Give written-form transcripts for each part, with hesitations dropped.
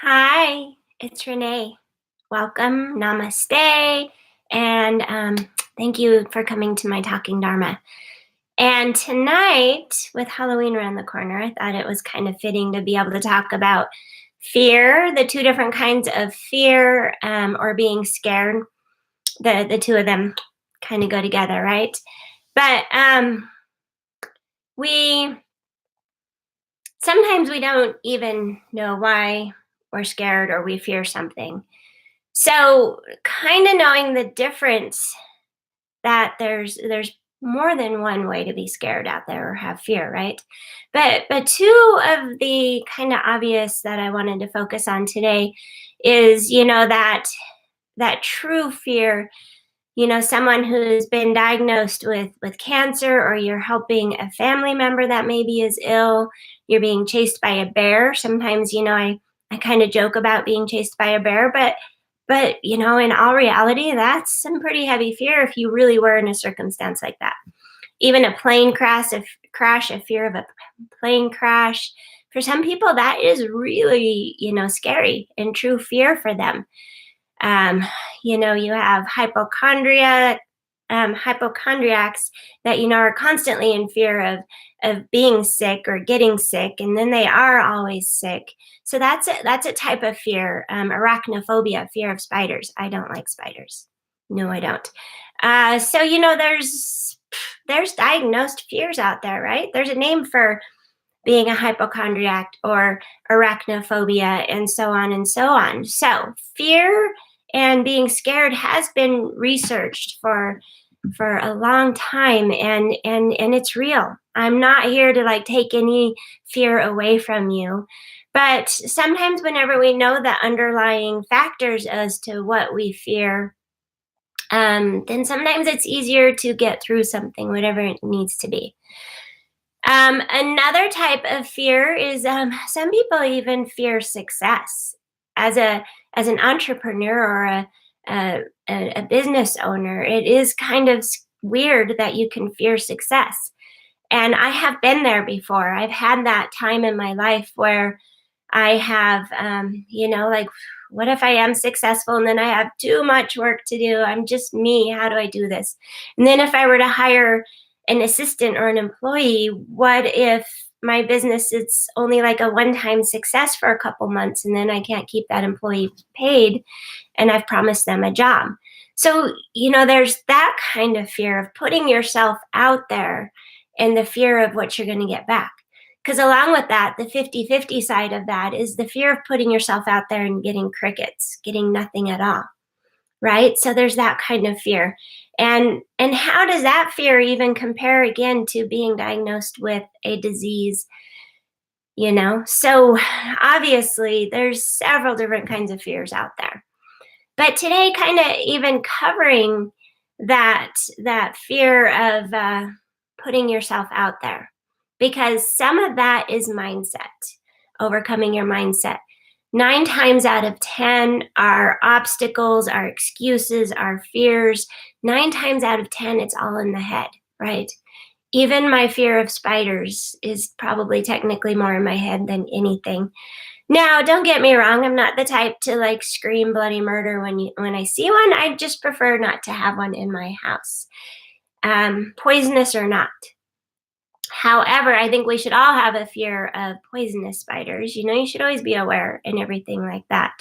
Hi, it's Renee. Welcome, namaste, and thank you for coming to my Talking Dharma. And tonight, with Halloween around the corner, I thought it was kind of fitting to be able to talk about fear, the two different kinds of fear or being scared. The two of them kind of go together, right? But we sometimes we don't even know why we're scared or we fear something. So, kind of knowing the difference that there's more than one way to be scared out there or have fear, right? But two of the kind of obvious that I wanted to focus on today is, that true fear, someone who's been diagnosed with cancer, or you're helping a family member that maybe is ill, you're being chased by a bear. Sometimes, I kind of joke about being chased by a bear, but in all reality, that's some pretty heavy fear if you really were in a circumstance like that. Even a plane crash, a fear of a plane crash, for some people that is really, scary and true fear for them. um, you have hypochondriacs that are constantly in fear of being sick or getting sick, and then they are always sick. So that's a type of fear. Arachnophobia, fear of spiders. I don't like spiders. No, I don't. So there's diagnosed fears out there, right? There's a name for being a hypochondriac or arachnophobia, and so on and so on. So fear and being scared has been researched for a long time, and it's real. I'm not here to take any fear away from you, but sometimes whenever we know the underlying factors as to what we fear, then sometimes it's easier to get through something, whatever it needs to be. Another type of fear is, some people even fear success. As an entrepreneur or a business owner, it is kind of weird that you can fear success. And I have been there before. I've had that time in my life where I have, what if I am successful and then I have too much work to do? I'm just me. How do I do this? And then if I were to hire an assistant or an employee, what if my business it's only like a one-time success for a couple months and then I can't keep that employee paid and I've promised them a job? So, there's that kind of fear of putting yourself out there and the fear of what you're going to get back. Because along with that, the 50-50 side of that is the fear of putting yourself out there and getting crickets, getting nothing at all, right? So there's that kind of fear. And how does that fear even compare again to being diagnosed with a disease? So obviously there's several different kinds of fears out there. But today, kind of even covering that fear of putting yourself out there, because some of that is mindset, overcoming your mindset. 9 times out of 10, our obstacles, our excuses, our fears, 9 times out of 10, it's all in the head, right? Even my fear of spiders is probably technically more in my head than anything. Now, don't get me wrong, I'm not the type to scream bloody murder when I see one. I just prefer not to have one in my house, poisonous or not. However, I think we should all have a fear of poisonous spiders. You should always be aware and everything like that,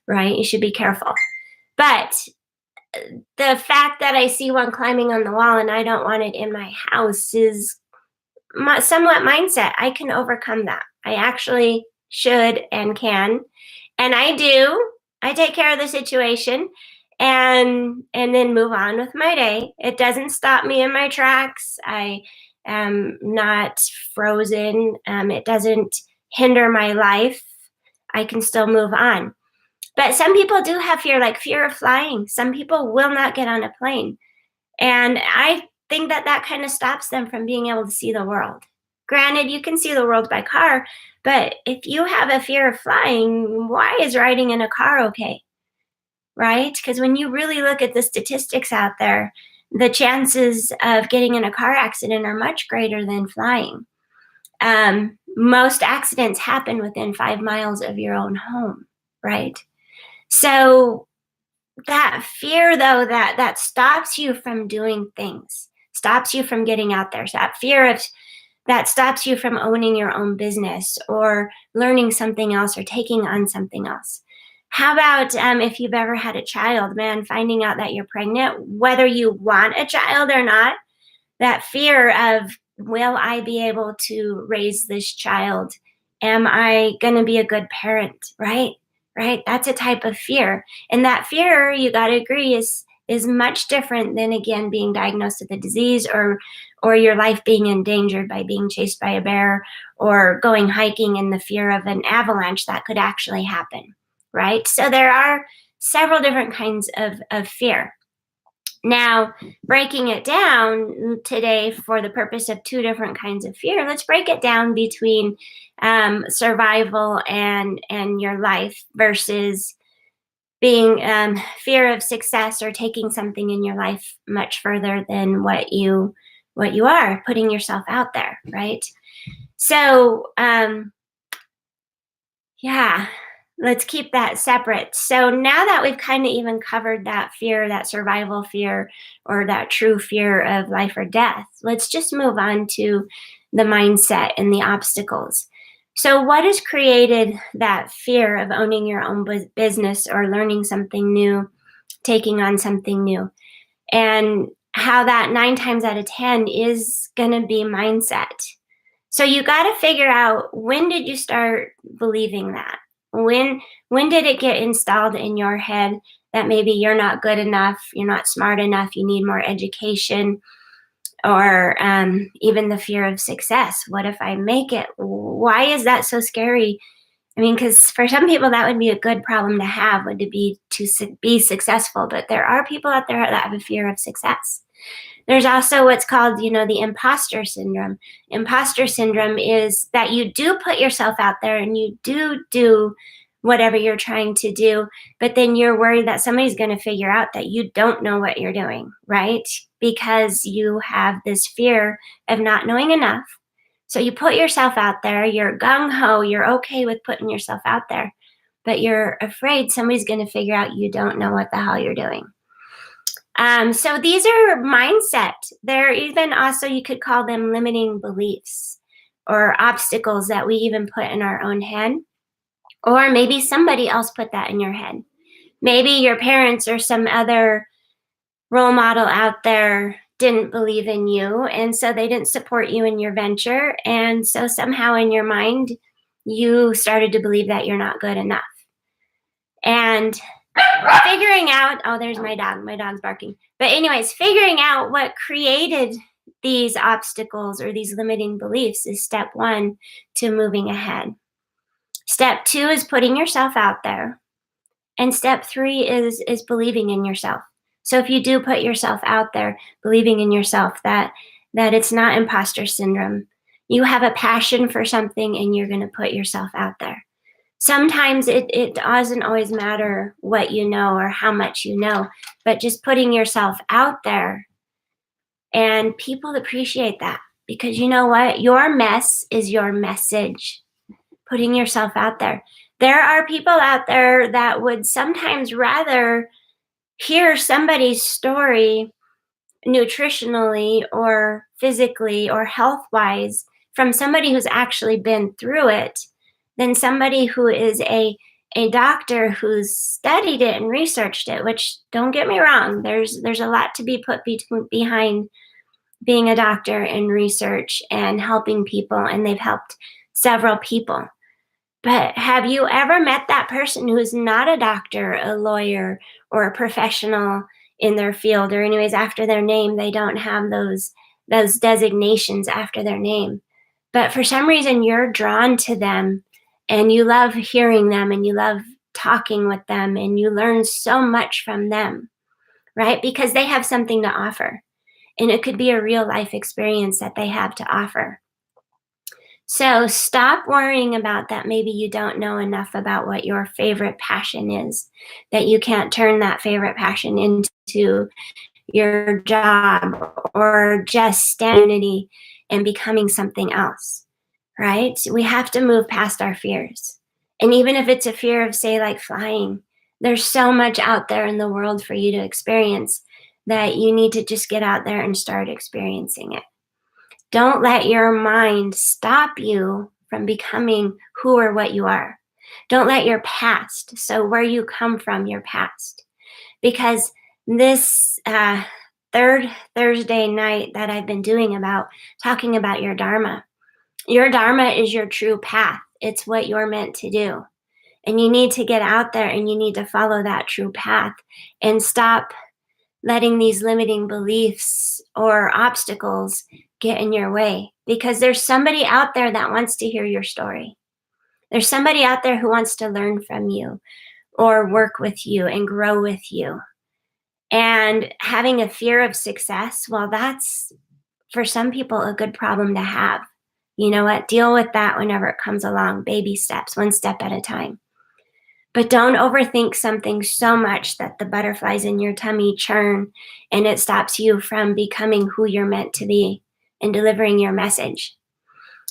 right? You should be careful. But the fact that I see one climbing on the wall and I don't want it in my house is somewhat mindset. I can overcome that. I actually should and can. And I do. I take care of the situation and then move on with my day. It doesn't stop me in my tracks. I am not frozen. It doesn't hinder my life. I can still move on. But some people do have fear, like fear of flying. Some people will not get on a plane. And I think that kind of stops them from being able to see the world. Granted, you can see the world by car, but if you have a fear of flying, why is riding in a car okay? Right? Because when you really look at the statistics out there, the chances of getting in a car accident are much greater than flying. Most accidents happen within 5 miles of your own home. right? So that fear, though, that stops you from doing things, stops you from getting out there. So that fear of that stops you from owning your own business or learning something else or taking on something else. How about if you've ever had a child, man, finding out that you're pregnant, whether you want a child or not, that fear of, will I be able to raise this child? Am I going to be a good parent? Right? Right? That's a type of fear. And that fear, you got to agree, is much different than, again, being diagnosed with a disease or your life being endangered by being chased by a bear or going hiking in the fear of an avalanche that could actually happen. Right? So there are several different kinds of fear. Now, breaking it down today for the purpose of two different kinds of fear, let's break it down between survival and your life versus being fear of success or taking something in your life much further than what you are, putting yourself out there, right? So, yeah, let's keep that separate. So now that we've kind of even covered that fear, that survival fear, or that true fear of life or death, let's just move on to the mindset and the obstacles. So, what has created that fear of owning your own business or learning something new, taking on something new? And how that 9 times out of 10 is going to be mindset. So you got to figure out, when did you start believing that? When did it get installed in your head that maybe you're not good enough, you're not smart enough, you need more education, or even the fear of success? What if I make it? Why is that so scary? I mean, because for some people that would be a good problem to have, would to be successful. But there are people out there that have a fear of success. There's also what's called, the imposter syndrome. Imposter syndrome is that you do put yourself out there and you do whatever you're trying to do, but then you're worried that somebody's going to figure out that you don't know what you're doing, right? Because you have this fear of not knowing enough. So you put yourself out there, you're gung-ho, you're okay with putting yourself out there, but you're afraid somebody's going to figure out you don't know what the hell you're doing. So these are mindset. They're even also, you could call them limiting beliefs or obstacles that we even put in our own head. Or maybe somebody else put that in your head. Maybe your parents or some other role model out there didn't believe in you, and so they didn't support you in your venture. And so somehow in your mind, you started to believe that you're not good enough. And figuring out, oh, there's my dog's barking. But anyways, figuring out what created these obstacles or these limiting beliefs is step 1 to moving ahead. Step 2 is putting yourself out there. And step 3 is believing in yourself. So if you do put yourself out there, believing in yourself that it's not imposter syndrome, you have a passion for something and you're going to put yourself out there. Sometimes it doesn't always matter what you know or how much you know, but just putting yourself out there, and people appreciate that, because you know what? Your mess is your message. Putting yourself out there. There are people out there that would sometimes rather hear somebody's story nutritionally or physically or health-wise from somebody who's actually been through it than somebody who is a doctor who's studied it and researched it, which, don't get me wrong, there's a lot to be put behind being a doctor and research and helping people, and they've helped several people. But have you ever met that person who's not a doctor, a lawyer, or a professional in their field, or anyways, after their name, they don't have those designations after their name. But for some reason, you're drawn to them and you love hearing them and you love talking with them and you learn so much from them, right? Because they have something to offer. And it could be a real life experience that they have to offer. So stop worrying about that. Maybe you don't know enough about what your favorite passion is, that you can't turn that favorite passion into your job or just standing and becoming something else, right? We have to move past our fears. And even if it's a fear of, say, like flying, there's so much out there in the world for you to experience that you need to just get out there and start experiencing it. Don't let your mind stop you from becoming who or what you are. Don't let your past, so where you come from, your past, because this third Thursday night that I've been doing about talking about your Dharma is your true path. It's what you're meant to do. And you need to get out there and you need to follow that true path and stop letting these limiting beliefs or obstacles get in your way, because there's somebody out there that wants to hear your story. There's somebody out there who wants to learn from you or work with you and grow with you. And having a fear of success, well, that's for some people a good problem to have. You know what? Deal with that whenever it comes along. Baby steps, one step at a time. But don't overthink something so much that the butterflies in your tummy churn and it stops you from becoming who you're meant to be and delivering your message.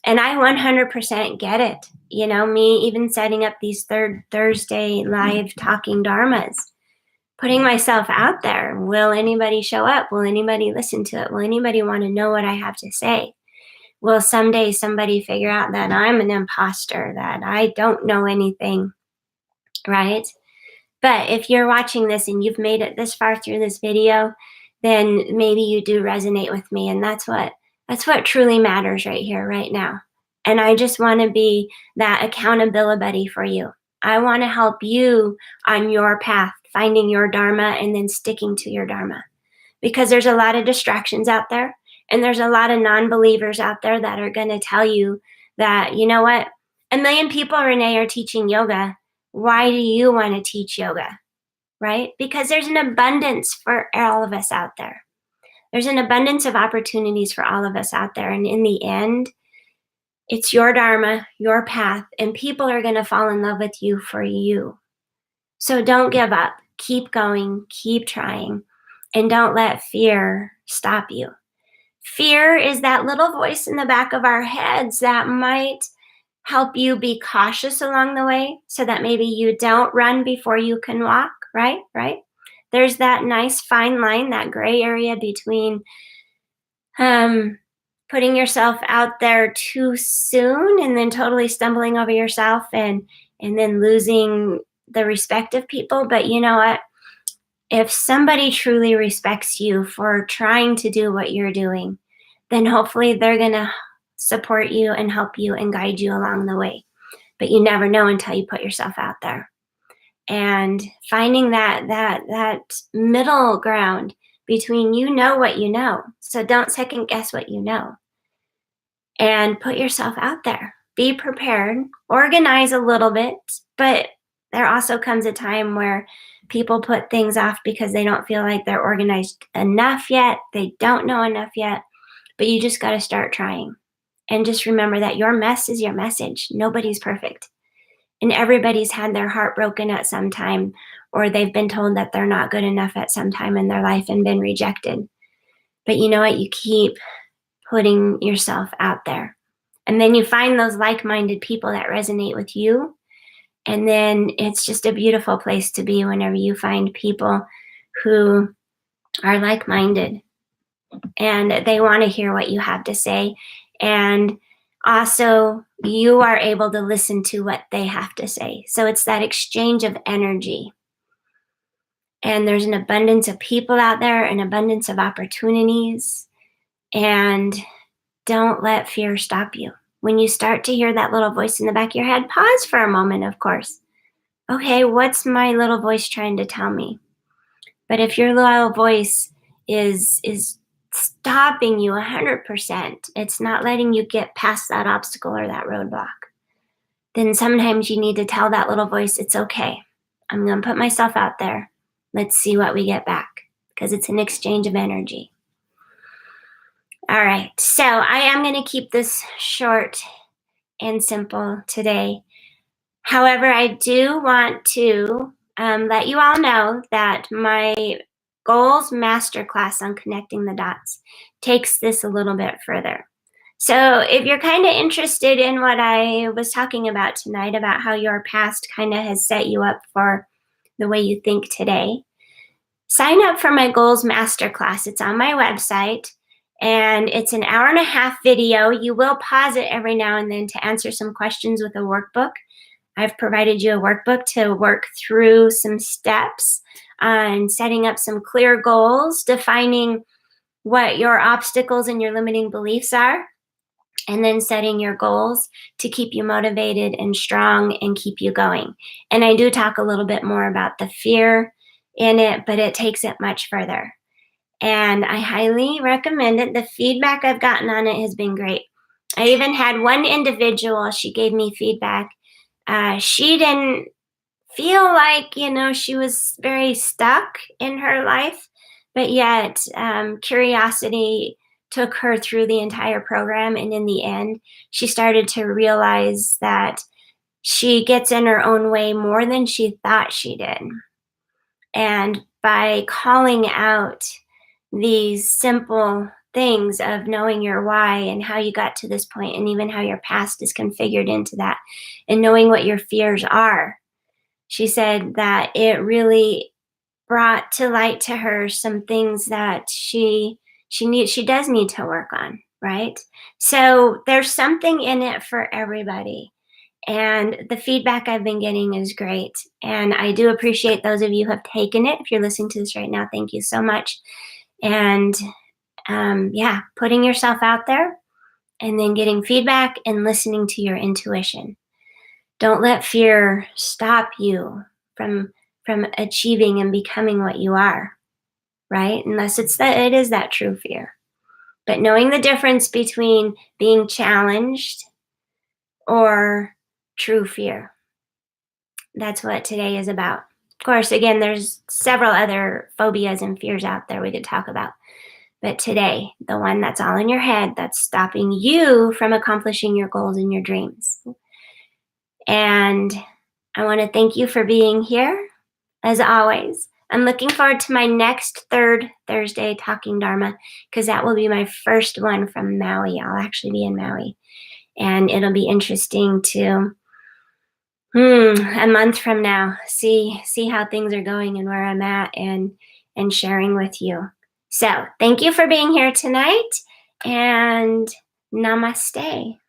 And I 100% get it. You know, me even setting up these third Thursday live talking dharmas, putting myself out there. Will anybody show up? Will anybody listen to it? Will anybody want to know what I have to say? Will someday somebody figure out that I'm an imposter, that I don't know anything, right? But if you're watching this and you've made it this far through this video, then maybe you do resonate with me. And that's what truly matters right here, right now. And I just want to be that accountability buddy for you. I want to help you on your path, finding your Dharma and then sticking to your Dharma. Because there's a lot of distractions out there. And there's a lot of non-believers out there that are going to tell you that, you know what, 1,000,000 people, Renee, are teaching yoga. Why do you want to teach yoga? Right? Because there's an abundance for all of us out there. There's an abundance of opportunities for all of us out there. And in the end, it's your Dharma, your path, and people are going to fall in love with you for you. So don't give up. Keep going. Keep trying. And don't let fear stop you. Fear is that little voice in the back of our heads that might help you be cautious along the way so that maybe you don't run before you can walk, right? There's that nice fine line, that gray area between putting yourself out there too soon and then totally stumbling over yourself and then losing the respect of people. But you know what? If somebody truly respects you for trying to do what you're doing, then hopefully they're going to support you and help you and guide you along the way. But you never know until you put yourself out there. And finding that middle ground between you know what you know. So don't second guess what you know. And put yourself out there. Be prepared. Organize a little bit. But there also comes a time where people put things off because they don't feel like they're organized enough yet. They don't know enough yet. But you just got to start trying. And just remember that your mess is your message. Nobody's perfect. And everybody's had their heart broken at some time, or they've been told that they're not good enough at some time in their life and been rejected. But you know what? You keep putting yourself out there. And then you find those like-minded people that resonate with you. And then it's just a beautiful place to be whenever you find people who are like-minded and they want to hear what you have to say. And also, you are able to listen to what they have to say. So it's that exchange of energy. And there's an abundance of people out there, an abundance of opportunities. And don't let fear stop you. When you start to hear that little voice in the back of your head, pause for a moment, of course. Okay, what's my little voice trying to tell me? But if your little voice is stopping you 100%, it's not letting you get past that obstacle or that roadblock, then sometimes you need to tell that little voice, it's okay. I'm going to put myself out there. Let's see what we get back, because it's an exchange of energy. All right, so I am going to keep this short and simple today. However, I do want to let you all know that my Goals Masterclass on Connecting the Dots takes this a little bit further. So, if you're kind of interested in what I was talking about tonight, about how your past kind of has set you up for the way you think today, sign up for my Goals Masterclass. It's on my website and it's an hour and a half video. You will pause it every now and then to answer some questions with a workbook. I've provided you a workbook to work through some steps on setting up some clear goals, defining what your obstacles and your limiting beliefs are, and then setting your goals to keep you motivated and strong and keep you going. And I do talk a little bit more about the fear in it, but it takes it much further. And I highly recommend it. The feedback I've gotten on it has been great. I even had one individual, she gave me feedback. She didn't feel like, she was very stuck in her life, but yet curiosity took her through the entire program. And in the end, she started to realize that she gets in her own way more than she thought she did. And by calling out these simple things of knowing your why and how you got to this point, and even how your past is configured into that, and knowing what your fears are, she said that it really brought to light to her some things that she does need to work on, right? So there's something in it for everybody. And the feedback I've been getting is great. And I do appreciate those of you who have taken it. If you're listening to this right now, thank you so much. And yeah, putting yourself out there and then getting feedback and listening to your intuition. Don't let fear stop you from achieving and becoming what you are, right? Unless it is that true fear. But knowing the difference between being challenged or true fear. That's what today is about. Of course, again, there's several other phobias and fears out there we could talk about. But today, the one that's all in your head, that's stopping you from accomplishing your goals and your dreams. And I want to thank you for being here, as always. I'm looking forward to my next third Thursday Talking Dharma, because that will be my first one from Maui. I'll actually be in Maui. And it'll be interesting to, a month from now, see how things are going and where I'm at, and sharing with you. So thank you for being here tonight, and namaste.